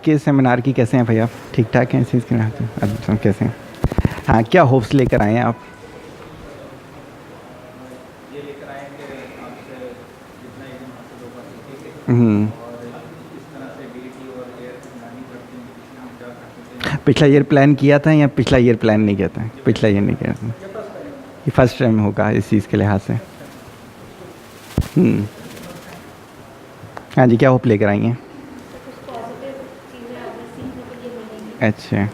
के सेमिनार की कैसे हैं भाई आप? ठीक ठाक हैं इस चीज़ के लिहाज से? अच्छा, कैसे हैं? हाँ, क्या होप्स लेकर आए हैं आप? ये लेकर आए कि आपसे जितना इल्म हासिल होगा सीखेंगे हम्म। और इस तरह से बीटी और एयर की प्लानिंग करते हैं कि हम क्या करते हैं। पिछला ईयर प्लान किया था या पिछला ईयर प्लान नहीं किया था? पिछला ईयर नहीं किया था। ये फर्स्ट टाइम होगा इस चीज़ के लिहाज से। हाँ जी, क्या होप लेकर आई हैं? अच्छा,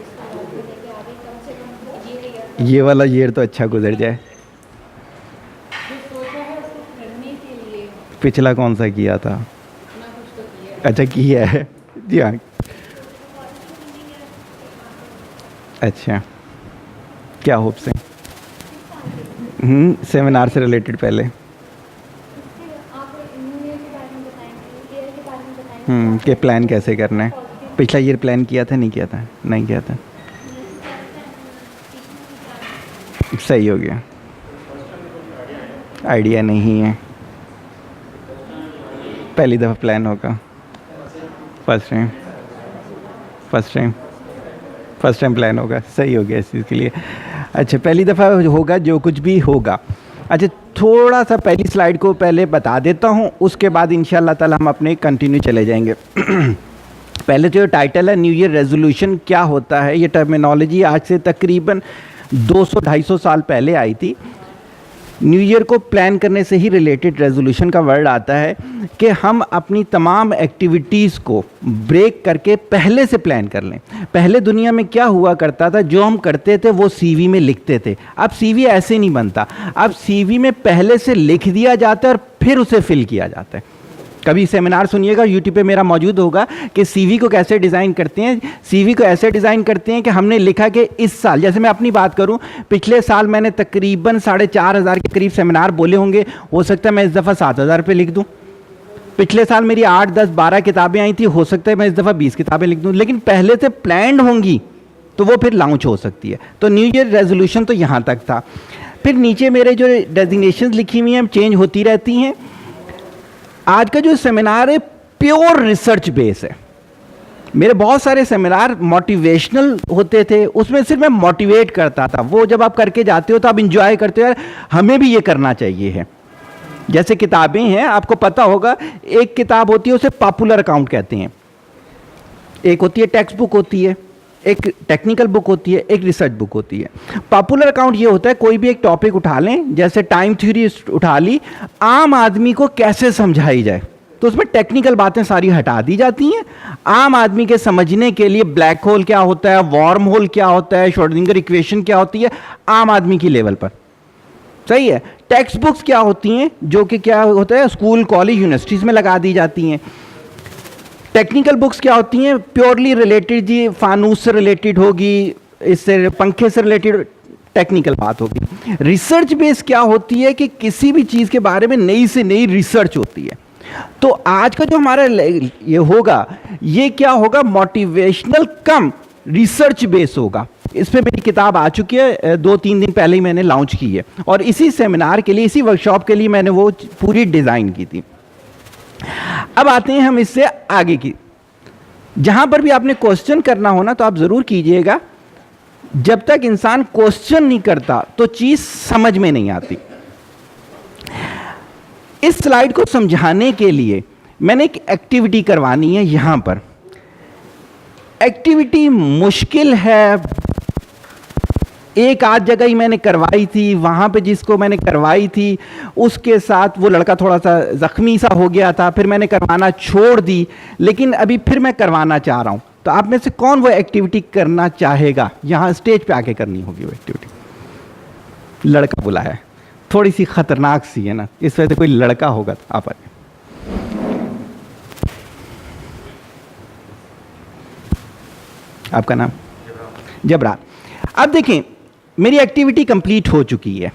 ये वाला ईयर तो अच्छा गुजर जाए। पिछला कौन सा किया था? अच्छा, किया है जी। हाँ, अच्छा, क्या होप्स हैं? सेमिनार से रिलेटेड पहले कि प्लान कैसे करना है। पिछला ईयर प्लान किया था नहीं किया था? नहीं किया था। सही हो गया। आइडिया नहीं है, पहली दफ़ा प्लान होगा। फर्स्ट टाइम प्लान होगा। सही हो गया इस चीज़ के लिए। अच्छा, पहली दफ़ा होगा जो कुछ भी होगा। अच्छा, थोड़ा सा पहली स्लाइड को पहले बता देता हूँ, उसके बाद इंशाल्लाह ताला हम अपने कंटिन्यू चले जाएंगे। पहले जो टाइटल है न्यू ईयर रेजोल्यूशन क्या होता है, ये टर्मिनोलॉजी आज से तकरीबन 200-250 साल पहले आई थी। न्यू ईयर को प्लान करने से ही रिलेटेड रेजोल्यूशन का वर्ड आता है कि हम अपनी तमाम एक्टिविटीज़ को ब्रेक करके पहले से प्लान कर लें। पहले दुनिया में क्या हुआ करता था, जो हम करते थे वो सीवी में लिखते थे। अब सीवी ऐसे नहीं बनता, अब सीवी में पहले से लिख दिया जाता है और फिर उसे फिल किया जाता है। कभी सेमिनार सुनिएगा, यूट्यूब पे मेरा मौजूद होगा कि सीवी को कैसे डिज़ाइन करते हैं। सीवी को ऐसे डिज़ाइन करते हैं कि हमने लिखा कि इस साल, जैसे मैं अपनी बात करूं, पिछले साल मैंने तकरीबन 4,500 के करीब सेमिनार बोले होंगे। हो सकता है मैं इस दफ़ा 7,000 पे लिख दूं। पिछले साल मेरी 8, 10, 12 किताबें आई थी, हो सकता है मैं इस दफ़ा 20 किताबें लिख दूं। लेकिन पहले से प्लान्ड होंगी तो वो फिर लॉन्च हो सकती है। तो न्यू ईयर रेजोल्यूशन तो यहाँ तक था। फिर नीचे मेरे जो डेजिग्नेशन लिखी हुई हैं चेंज होती रहती हैं। आज का जो सेमिनार है प्योर रिसर्च बेस है। मेरे बहुत सारे सेमिनार मोटिवेशनल होते थे, उसमें सिर्फ मैं मोटिवेट करता था। वो जब आप करके जाते हो तो आप इंजॉय करते हो, यार हमें भी ये करना चाहिए है। जैसे किताबें हैं, आपको पता होगा, एक किताब होती है उसे पॉपुलर अकाउंट कहते हैं, एक होती है टेक्स्ट बुक होती है, एक टेक्निकल बुक होती है, एक रिसर्च बुक होती है। पॉपुलर अकाउंट ये होता है कोई भी एक टॉपिक उठा लें, जैसे टाइम थ्योरी उठा ली, आम आदमी को कैसे समझाई जाए, तो उसमें टेक्निकल बातें सारी हटा दी जाती हैं। आम आदमी के समझने के लिए ब्लैक होल क्या होता है, वार्म होल क्या होता है, श्रोडिंगर इक्वेशन क्या होती है, आम आदमी की लेवल पर। सही है। टेक्स्ट बुक्स क्या होती हैं, जो कि क्या होता है स्कूल, कॉलेज, यूनिवर्सिटीज़ में लगा दी जाती हैं। टेक्निकल बुक्स क्या होती हैं, प्योरली रिलेटेड, जी फानूस से रिलेटेड होगी, इससे पंखे से रिलेटेड टेक्निकल बात होगी। रिसर्च बेस क्या होती है कि किसी भी चीज़ के बारे में नई से नई रिसर्च होती है। तो आज का जो हमारा ये होगा, ये क्या होगा, मोटिवेशनल कम रिसर्च बेस होगा। इस पे मेरी किताब आ चुकी है, 2-3 दिन पहले ही मैंने लॉन्च की है, और इसी सेमिनार के लिए, इसी वर्कशॉप के लिए मैंने वो पूरी डिज़ाइन की थी। अब आते हैं हम इससे आगे की। जहां पर भी आपने क्वेश्चन करना हो ना, तो आप जरूर कीजिएगा। जब तक इंसान क्वेश्चन नहीं करता तो चीज समझ में नहीं आती। इस स्लाइड को समझाने के लिए मैंने एक एक्टिविटी करवानी है। यहां पर एक्टिविटी मुश्किल है, एक आध जगह ही मैंने करवाई थी, वहाँ पे जिसको मैंने करवाई थी उसके साथ वो लड़का थोड़ा सा ज़ख्मी सा हो गया था, फिर मैंने करवाना छोड़ दी, लेकिन अभी फिर मैं करवाना चाह रहा हूँ। तो आप में से कौन वो एक्टिविटी करना चाहेगा? यहाँ स्टेज पे आके करनी होगी वो एक्टिविटी। लड़का बुलाया है, थोड़ी सी खतरनाक सी है ना, इस वजह से कोई लड़का होगा तो आप आए। आपका नाम? जबरान। अब देखें, मेरी एक्टिविटी कंप्लीट हो चुकी है।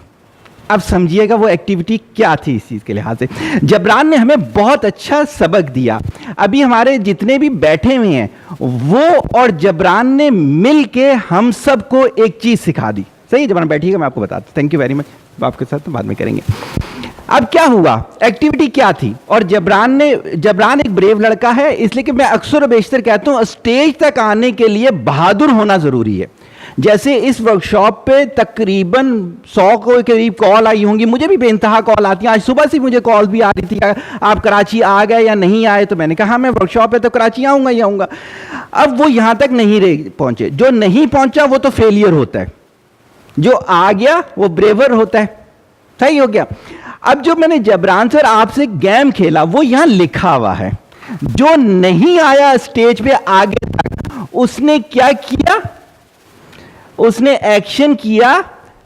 अब समझिएगा वो एक्टिविटी क्या थी इस चीज़ के लिहाज से। जबरान ने हमें बहुत अच्छा सबक दिया। अभी हमारे जितने भी बैठे हुए हैं, वो और जबरान ने मिल के हम सबको एक चीज़ सिखा दी। सही है जबरान? बैठिएगा, मैं आपको बताता हूँ। Thank you very much. आपके साथ तो बाद में करेंगे। अब क्या हुआ, एक्टिविटी क्या थी, और जबरान एक ब्रेव लड़का है, इसलिए कि मैं अक्सर बेशतर कहता हूं स्टेज तक आने के लिए बहादुर होना जरूरी है। जैसे इस वर्कशॉप पे तकरीबन 100 के करीब कॉल आई होंगी, मुझे भी बेइंतहा कॉल आती है। आज सुबह से मुझे कॉल भी आ रही थी, आप कराची आ गए या नहीं आए, तो मैंने कहा मैं वर्कशॉप है तो कराची आऊंगा ही आऊंगा। अब वो यहां तक नहीं पहुंचे, जो नहीं पहुंचा वो तो फेलियर होता है, जो आ गया वो ब्रेवर होता है। सही हो गया। अब जो मैंने जबरान सर आपसे गेम खेला वो यहां लिखा हुआ है, जो नहीं आया स्टेज पे आगे तक, उसने क्या किया, उसने एक्शन किया,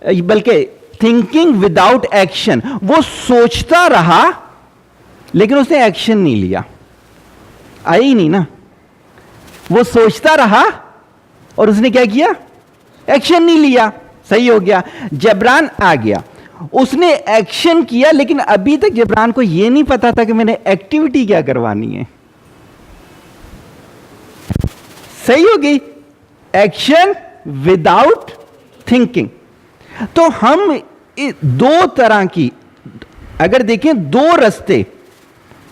बल्कि थिंकिंग विदाउट एक्शन, वो सोचता रहा लेकिन उसने एक्शन नहीं लिया। आई ही नहीं ना, वो सोचता रहा और उसने क्या किया, एक्शन नहीं लिया। सही हो गया। जबरान आ गया, उसने एक्शन किया, लेकिन अभी तक जबरान को यह नहीं पता था कि मैंने एक्टिविटी क्या करवानी है। सही हो गई, एक्शन विदाउट थिंकिंग। तो हम दो तरह की, अगर देखें, दो रास्ते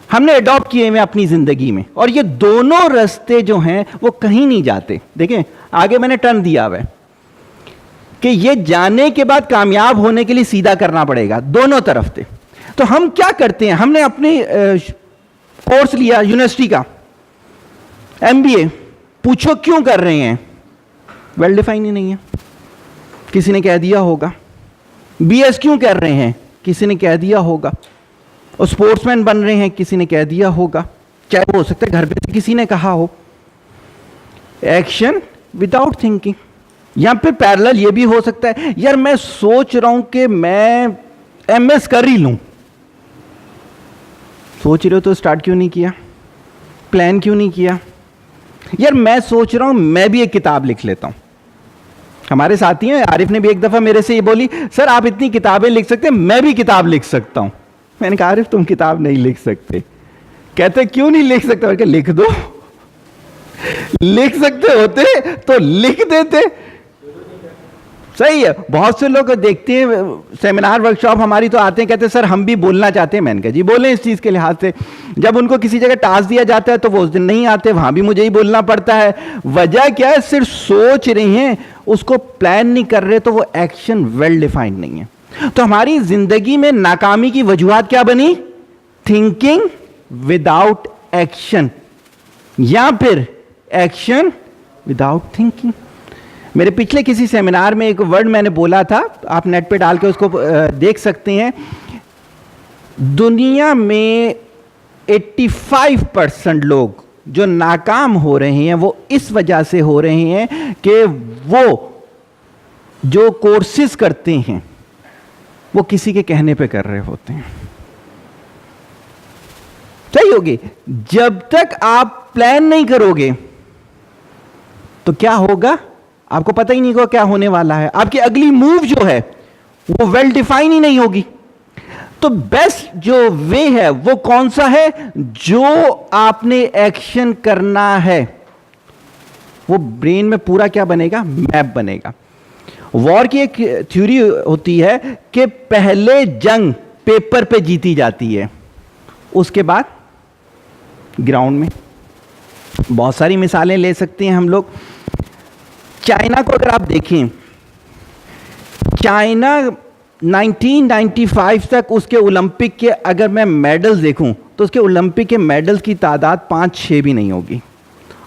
हमने अडॉप्ट किए हुए अपनी जिंदगी में, और ये दोनों रास्ते जो हैं वो कहीं नहीं जाते। देखें आगे मैंने टर्न दिया हुआ है कि ये जाने के बाद कामयाब होने के लिए सीधा करना पड़ेगा, दोनों तरफ से। तो हम क्या करते हैं, हमने अपने कोर्स लिया यूनिवर्सिटी का, एमबीए, पूछो क्यों कर रहे हैं, वेल डिफाइन ही नहीं है, किसी ने कह दिया होगा। बीएस क्यों कर रहे हैं, किसी ने कह दिया होगा। और स्पोर्ट्समैन बन रहे हैं, किसी ने कह दिया होगा, चाहे वो हो सकता है घर पे किसी ने कहा हो। Action without thinking. यहां पे पैरेलल ये भी हो सकता है, यार मैं सोच रहा हूं कि मैं एमएस कर ही लूं। सोच रहे हो तो स्टार्ट क्यों नहीं किया, प्लान क्यों नहीं किया। यार मैं सोच रहा हूं मैं भी एक किताब लिख लेता हूं। हमारे साथी हैं, आरिफ ने भी एक दफा मेरे से ये बोली, सर आप इतनी किताबें लिख सकते हैं, मैं भी किताब लिख सकता हूं। मैंने कहा आरिफ तुम किताब नहीं लिख सकते। कहते क्यों नहीं लिख सकते, मैंने कहा लिख दो। लिख सकते होते तो लिख देते। सही है। बहुत से लोग देखते हैं सेमिनार वर्कशॉप हमारी, तो आते हैं कहते हैं सर हम भी बोलना चाहते हैं। मैंने कहा जी बोलें इस चीज के लिहाज से। जब उनको किसी जगह टास्क दिया जाता है तो वो उस दिन नहीं आते, वहां भी मुझे ही बोलना पड़ता है। वजह क्या है, सिर्फ सोच रहे हैं, उसको प्लान नहीं कर रहे, तो वो एक्शन वेल डिफाइंड नहीं है। तो हमारी जिंदगी में नाकामी की वजूहत क्या बनी, थिंकिंग विदाउट एक्शन, या फिर एक्शन विदाउट थिंकिंग। मेरे पिछले किसी सेमिनार में एक वर्ड मैंने बोला था, आप नेट पे डाल के उसको देख सकते हैं। दुनिया में 85% लोग जो नाकाम हो रहे हैं वो इस वजह से हो रहे हैं कि वो जो कोर्सेज करते हैं वो किसी के कहने पे कर रहे होते हैं। सही होगी। जब तक आप प्लान नहीं करोगे तो क्या होगा, आपको पता ही नहीं होगा क्या होने वाला है। आपकी अगली मूव जो है वो वेल डिफाइन ही नहीं होगी। तो बेस्ट जो वे है वो कौन सा है, जो आपने एक्शन करना है वो ब्रेन में पूरा क्या बनेगा, मैप बनेगा। वॉर की एक थ्योरी होती है कि पहले जंग पेपर पे जीती जाती है, उसके बाद ग्राउंड में। बहुत सारी मिसालें ले सकते हैं हम लोग। चाइना को अगर आप देखें, चाइना 1995 तक उसके ओलंपिक के अगर मैं मेडल्स देखूं तो उसके ओलंपिक के मेडल्स की तादाद 5-6 भी नहीं होगी।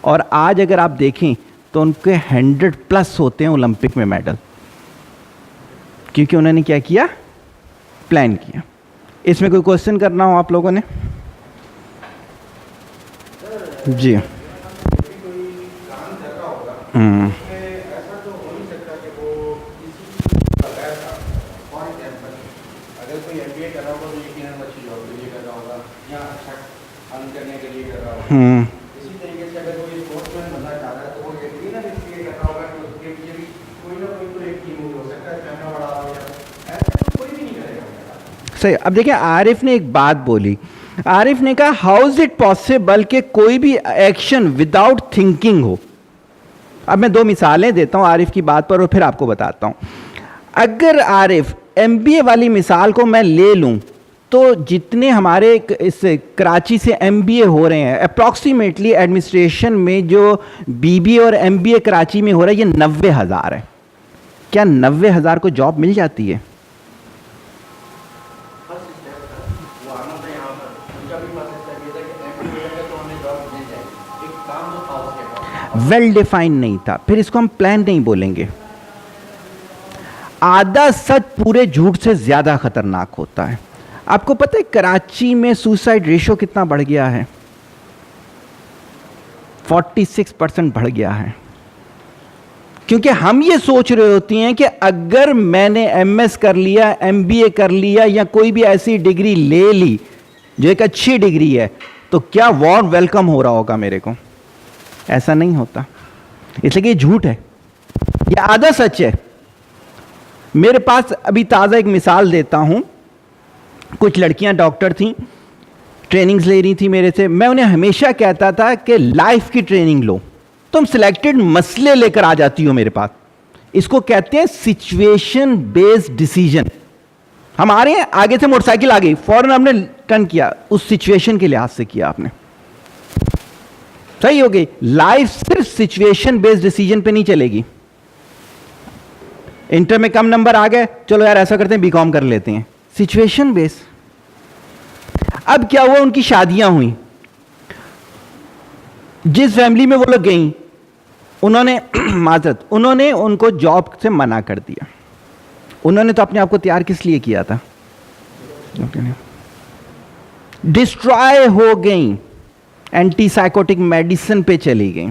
और आज अगर आप देखें तो उनके 100+ होते हैं ओलंपिक में मेडल, क्योंकि उन्होंने क्या किया, प्लान किया। इसमें कोई क्वेश्चन करना हो आप लोगों ने? जी। इसी तरीके से अगर कोई स्पोर्ट्समैन बनना चाह रहा है तो वो ये भी ना इसलिए कर रहा होगा कि उसके पीछे भी कोई ना कोई तो एक टीम हो सकता है, कैमरा बड़ा हो या ऐसा तो कोई भी नहीं करेगा। सही। अब देखिए आरिफ ने एक बात बोली, आरिफ ने कहा हाउ इज इट पॉसिबल कि कोई भी एक्शन विदाउट थिंकिंग हो। अब मैं 2 मिसालें देता हूं आरिफ की बात पर और फिर आपको बताता हूं। अगर आरिफ एमबीए वाली मिसाल को मैं ले लूं तो जितने हमारे इस कराची से एमबीए हो रहे हैं, अप्रॉक्सीमेटली एडमिनिस्ट्रेशन में जो बीबीए और एमबीए कराची में हो रहा है, ये 90,000 है। क्या 90,000 को जॉब मिल जाती है? वो आना था यहाँ पर, उनका भी फर्स्ट स्टेप ये था कि एमपी हो जाएगा तो हमें जॉब मिल जाएगी, एक काम जो था उसके बाद वेल डिफाइंड नहीं था, फिर इसको हम प्लान नहीं बोलेंगे। आधा सच पूरे झूठ से ज्यादा खतरनाक होता है। आपको पता है कराची में सुसाइड रेशो कितना बढ़ गया है? 46% बढ़ गया है। क्योंकि हम ये सोच रहे होती हैं कि अगर मैंने एमएस कर लिया, एमबीए कर लिया या कोई भी ऐसी डिग्री ले ली जो एक अच्छी डिग्री है, तो क्या वार्म वेलकम हो रहा होगा मेरे को। ऐसा नहीं होता, इसलिए कि ये झूठ है, ये आधा सच है। मेरे पास अभी ताज़ा एक मिसाल देता हूं। कुछ लड़कियां डॉक्टर थीं, ट्रेनिंग्स ले रही थी मेरे से। मैं उन्हें हमेशा कहता था कि लाइफ की ट्रेनिंग लो, तुम सिलेक्टेड मसले लेकर आ जाती हो मेरे पास। इसको कहते हैं सिचुएशन बेस्ड डिसीजन। हम आ रहे हैं, आगे से मोटरसाइकिल आ गई, फौरन हमने टर्न किया, उस सिचुएशन के लिहाज से किया आपने, सही हो गई। लाइफ सिर्फ सिचुएशन बेस्ड डिसीजन पे नहीं चलेगी। इंटर में कम नंबर आ गए, चलो यार ऐसा करते हैं बीकॉम कर लेते हैं, सिचुएशन बेस। अब क्या हुआ, उनकी शादियां हुई। जिस फैमिली में वो लोग गई, उन्होंने माजरत, उन्होंने उनको जॉब से मना कर दिया। उन्होंने तो अपने आप को तैयार किस लिए किया था? डिस्ट्रॉय हो गई, एंटीसाइकोटिक मेडिसिन पे चली गई।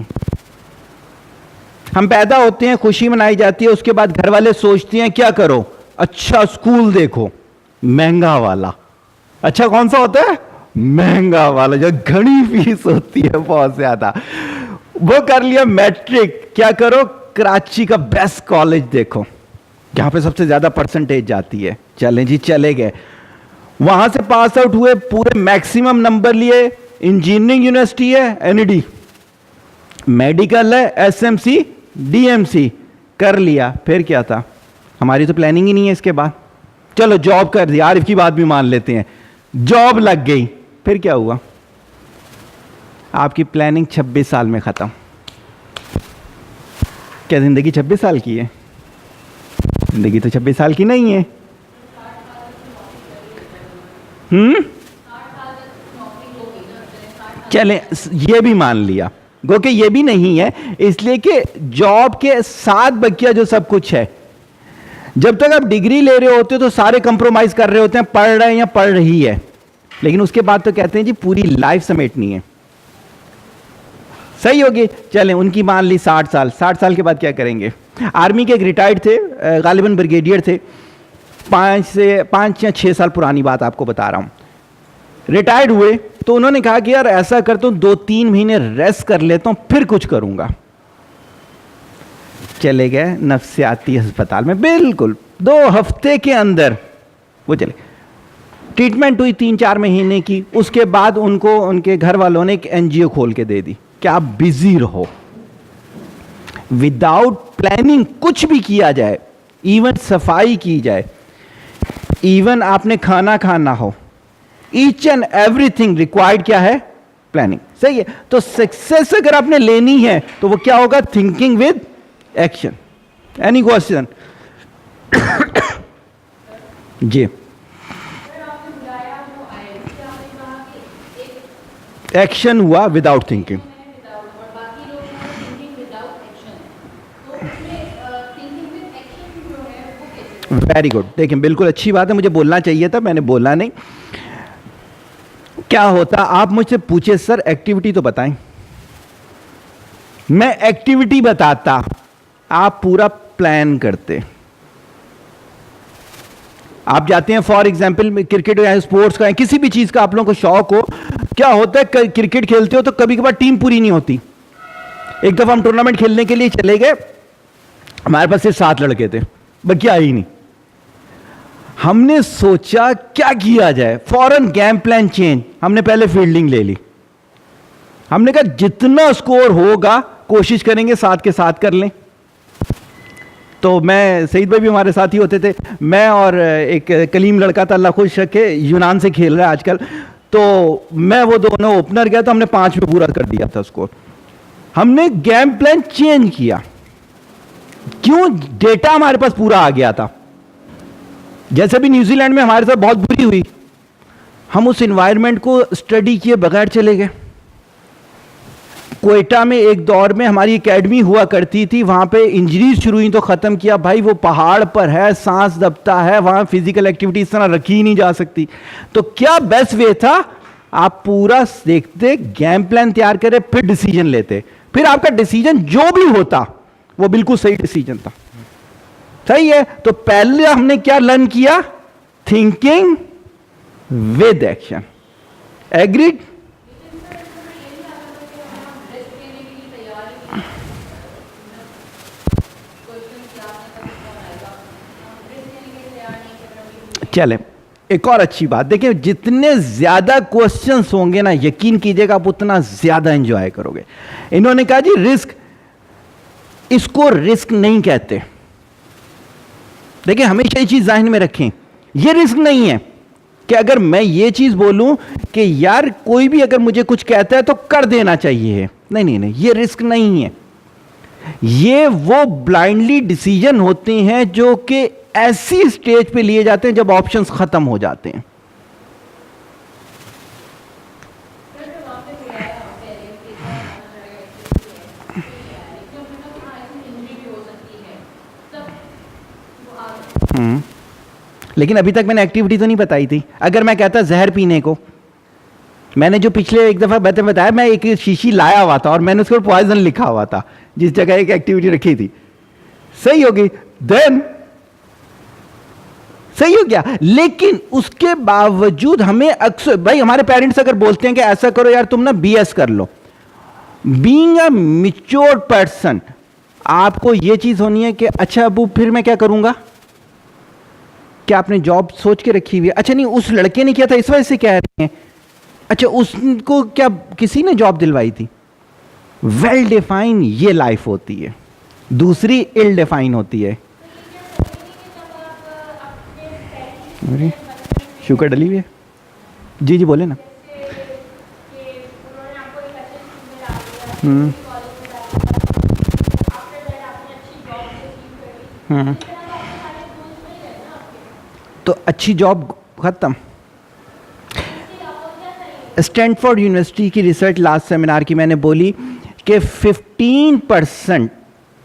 हम पैदा होते हैं, खुशी मनाई जाती है, उसके बाद घर वाले सोचते हैं क्या करो, अच्छा स्कूल देखो महंगा वाला। अच्छा कौन सा होता है? महंगा वाला, जो घनी फीस होती है बहुत ज्यादा। वो कर लिया मैट्रिक, क्या करो, कराची का बेस्ट कॉलेज देखो जहां पे सबसे ज्यादा परसेंटेज जाती है। चलें जी, चले गए, वहां से पास आउट हुए, पूरे मैक्सिमम नंबर लिए। इंजीनियरिंग यूनिवर्सिटी है, एनईडी, मेडिकल है, एसएमसी, डीएमसी कर लिया। फिर क्या था? हमारी तो प्लानिंग ही नहीं है इसके बाद। चलो जॉब कर दी, आरिफ की बात भी मान लेते हैं, जॉब लग गई। फिर क्या हुआ? आपकी प्लानिंग 26 साल में खत्म। क्या जिंदगी 26 साल की है? जिंदगी तो 26 साल की नहीं है। चले ये भी मान लिया, गो कि ये भी नहीं है, इसलिए कि जॉब के साथ बकिया जो सब कुछ है। जब तक आप डिग्री ले रहे होते हो तो सारे कंप्रोमाइज कर रहे होते हैं, पढ़ रहे हैं या पढ़ रही है, लेकिन उसके बाद तो कहते हैं जी पूरी लाइफ समेटनी है। सही होगी। चलें, उनकी मान ली 60 साल। 60 साल के बाद क्या करेंगे? आर्मी के एक रिटायर्ड थे, गालिबन ब्रिगेडियर थे, 5 या 6 साल पुरानी बात आपको बता रहा हूं। रिटायर्ड हुए तो उन्होंने कहा कि यार ऐसा करता हूं 2-3 महीने रेस्ट कर लेता हूं, फिर कुछ करूंगा। चले गए नफ्सियाती अस्पताल में, बिल्कुल 2 हफ्ते के अंदर वो चले। ट्रीटमेंट हुई 3-4 महीने की, उसके बाद उनको उनके घर वालों ने एक एनजीओ खोल के दे दी कि आप बिजी रहो। विदाउट प्लानिंग कुछ भी किया जाए, इवन सफाई की जाए, इवन आपने खाना खाना हो, ईच एंड एवरीथिंग रिक्वायर्ड क्या है? प्लानिंग। सही है। तो सक्सेस अगर आपने लेनी है तो वो क्या होगा? Thinking with action. Any question? जी, एक्शन हुआ विदाउट थिंकिंग। Very good. देखिए बिल्कुल अच्छी बात है, मुझे बोलना चाहिए था, मैंने बोला नहीं। क्या होता, आप मुझसे पूछे सर एक्टिविटी तो बताएं, मैं एक्टिविटी बताता, आप पूरा प्लान करते। आप जाते हैं फॉर एग्जांपल क्रिकेट या स्पोर्ट्स का, किसी भी चीज का आप लोगों को शौक हो, क्या होता है क्रिकेट खेलते हो तो कभी कभार टीम पूरी नहीं होती। एक दफा हम टूर्नामेंट खेलने के लिए चले गए, हमारे पास सिर्फ 7 लड़के थे, बाकी आई नहीं। हमने सोचा क्या किया जाए, फौरन गेम प्लान चेंज, हमने पहले फील्डिंग ले ली। हमने कहा जितना स्कोर होगा कोशिश करेंगे 7 के 7 कर लें। तो मैं, सईद भाई भी हमारे साथ ही होते थे, मैं और एक कलीम लड़का था, अल्लाह खुश रखे, यूनान से खेल रहा है आजकल, तो मैं वो दोनों ओपनर गया तो हमने 5 में पूरा कर दिया था स्कोर। हमने गेम प्लान चेंज किया, क्यों? डेटा हमारे पास पूरा आ गया था। जैसे भी न्यूजीलैंड में हमारे साथ बहुत बुरी हुई, हम उस एनवायरनमेंट को स्टडी किए बगैर चले गए। कोयटा में एक दौर में हमारी एकेडमी हुआ करती थी, वहां पे इंजरीज शुरू हुई तो खत्म किया। भाई वो पहाड़ पर है, सांस दबता है, वहां फिजिकल एक्टिविटी इस तरह रखी ही नहीं जा सकती। तो क्या बेस्ट वे था? आप पूरा देखते, गेम प्लान तैयार करें, फिर डिसीजन लेते, फिर आपका डिसीजन जो भी होता वो बिल्कुल सही डिसीजन था। सही है? तो पहले हमने क्या लर्न किया? Thinking with action. एग्रीड? चले, एक और अच्छी बात देखिए, जितने ज्यादा क्वेश्चंस होंगे ना, यकीन कीजिएगा आप उतना ज्यादा एंजॉय करोगे। इन्होंने कहा जी रिस्क, इसको रिस्क नहीं कहते। देखिए हमेशा ये चीज ज़हन में रखें, ये रिस्क नहीं है कि अगर मैं ये चीज बोलूं कि यार कोई भी अगर मुझे कुछ कहता है तो कर देना चाहिए। नहीं नहीं नहीं, ये रिस्क नहीं है। ये वो ब्लाइंडली डिसीजन होते हैं जो कि ऐसी स्टेज पे लिए जाते हैं जब ऑप्शंस खत्म हो जाते हैं। लेकिन अभी तक मैंने एक्टिविटी तो नहीं बताई थी। अगर मैं कहता जहर पीने को, मैंने जो पिछले एक दफा बताया, मैं एक शीशी लाया हुआ था और मैंने उसके ऊपर पॉइजन लिखा हुआ था जिस जगह एक एक्टिविटी रखी थी। सही होगी, देन सही हो गया। लेकिन उसके बावजूद हमें अक्सर, भाई हमारे पेरेंट्स अगर बोलते हैं कि ऐसा करो यार तुम ना बीएस कर लो, बीइंग अ मैच्योर पर्सन आपको यह चीज होनी है कि अच्छा अबू फिर मैं क्या करूंगा? क्या आपने जॉब सोच के रखी हुई है? अच्छा नहीं, उस लड़के ने किया था इस वजह से कह रहे हैं। अच्छा उसको क्या किसी ने जॉब दिलवाई थी? वेल डिफाइन ये लाइफ होती है, दूसरी इल डिफाइन होती है। शुगर डली हुई है? जी जी बोले ना। तो अच्छी जॉब खत्म। स्टैनफोर्ड यूनिवर्सिटी की रिसर्च लास्ट सेमिनार की मैंने बोली कि 15%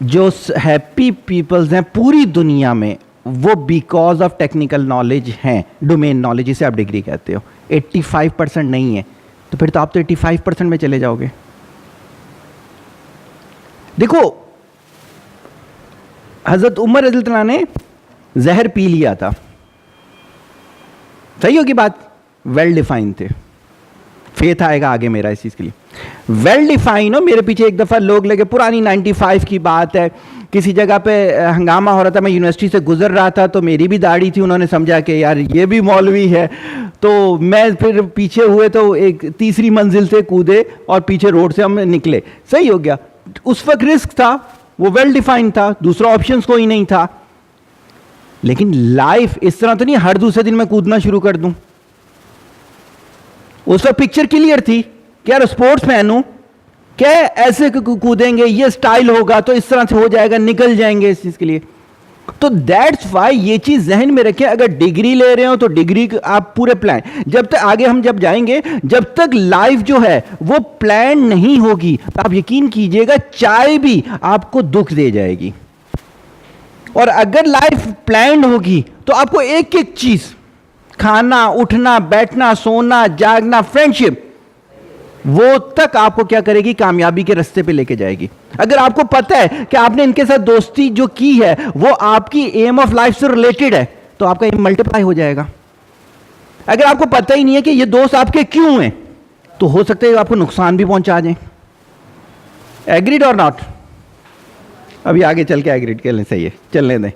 जो हैप्पी पीपल्स हैं पूरी दुनिया में वो बिकॉज ऑफ टेक्निकल नॉलेज हैं, डोमेन नॉलेज जिसे आप डिग्री कहते हो। 85% नहीं है। तो फिर तो आप तो 85% में चले जाओगे। देखो हजरत उमर रज़ियल्लाहु अन्हु ने जहर पी लिया था, सही होगी बात, वेल डिफाइन थे। फेथ आएगा आगे मेरा इस चीज के लिए, वेल डिफाइन हो। मेरे पीछे एक दफा लोग लगे, पुरानी 95 की बात है, किसी जगह पे हंगामा हो रहा था, मैं यूनिवर्सिटी से गुजर रहा था तो मेरी भी दाढ़ी थी, उन्होंने समझा कि यार ये भी मौलवी है, तो मैं फिर पीछे हुए तो एक तीसरी मंजिल से कूदे और पीछे रोड से हम निकले। सही हो गया। उस वक्त रिस्क था, वो वेल डिफाइंड था, दूसरा ऑप्शन कोई नहीं था। लेकिन लाइफ इस तरह तो नहीं हर दूसरे दिन मैं कूदना शुरू कर दूं। उस वक्त पिक्चर क्लियर थी कि यार स्पोर्ट्स मैन हूं, क्या ऐसे कूदेंगे, ये स्टाइल होगा तो इस तरह से हो जाएगा, निकल जाएंगे इस चीज के लिए। तो दैट्स वाई ये चीज जहन में रखें, अगर डिग्री ले रहे हो तो डिग्री आप पूरे प्लान, जब तक आगे हम जब जाएंगे, जब तक लाइफ जो है वो प्लान नहीं होगी, तो आप यकीन कीजिएगा चाय भी आपको दुख दे जाएगी। और अगर लाइफ प्लान होगी तो आपको एक एक चीज, खाना, उठना, बैठना, सोना, जागना, फ्रेंडशिप, वो तक आपको क्या करेगी? कामयाबी के रास्ते पे लेके जाएगी। अगर आपको पता है कि आपने इनके साथ दोस्ती जो की है वो आपकी एम ऑफ लाइफ से रिलेटेड है, तो आपका एम मल्टीप्लाई हो जाएगा। अगर आपको पता ही नहीं है कि ये दोस्त आपके क्यों हैं, तो हो सकता है आपको नुकसान भी पहुंचा जाए। एग्रीड और नॉट? अभी आगे चल के एग्रीड कर लें, सही है, चलने दें।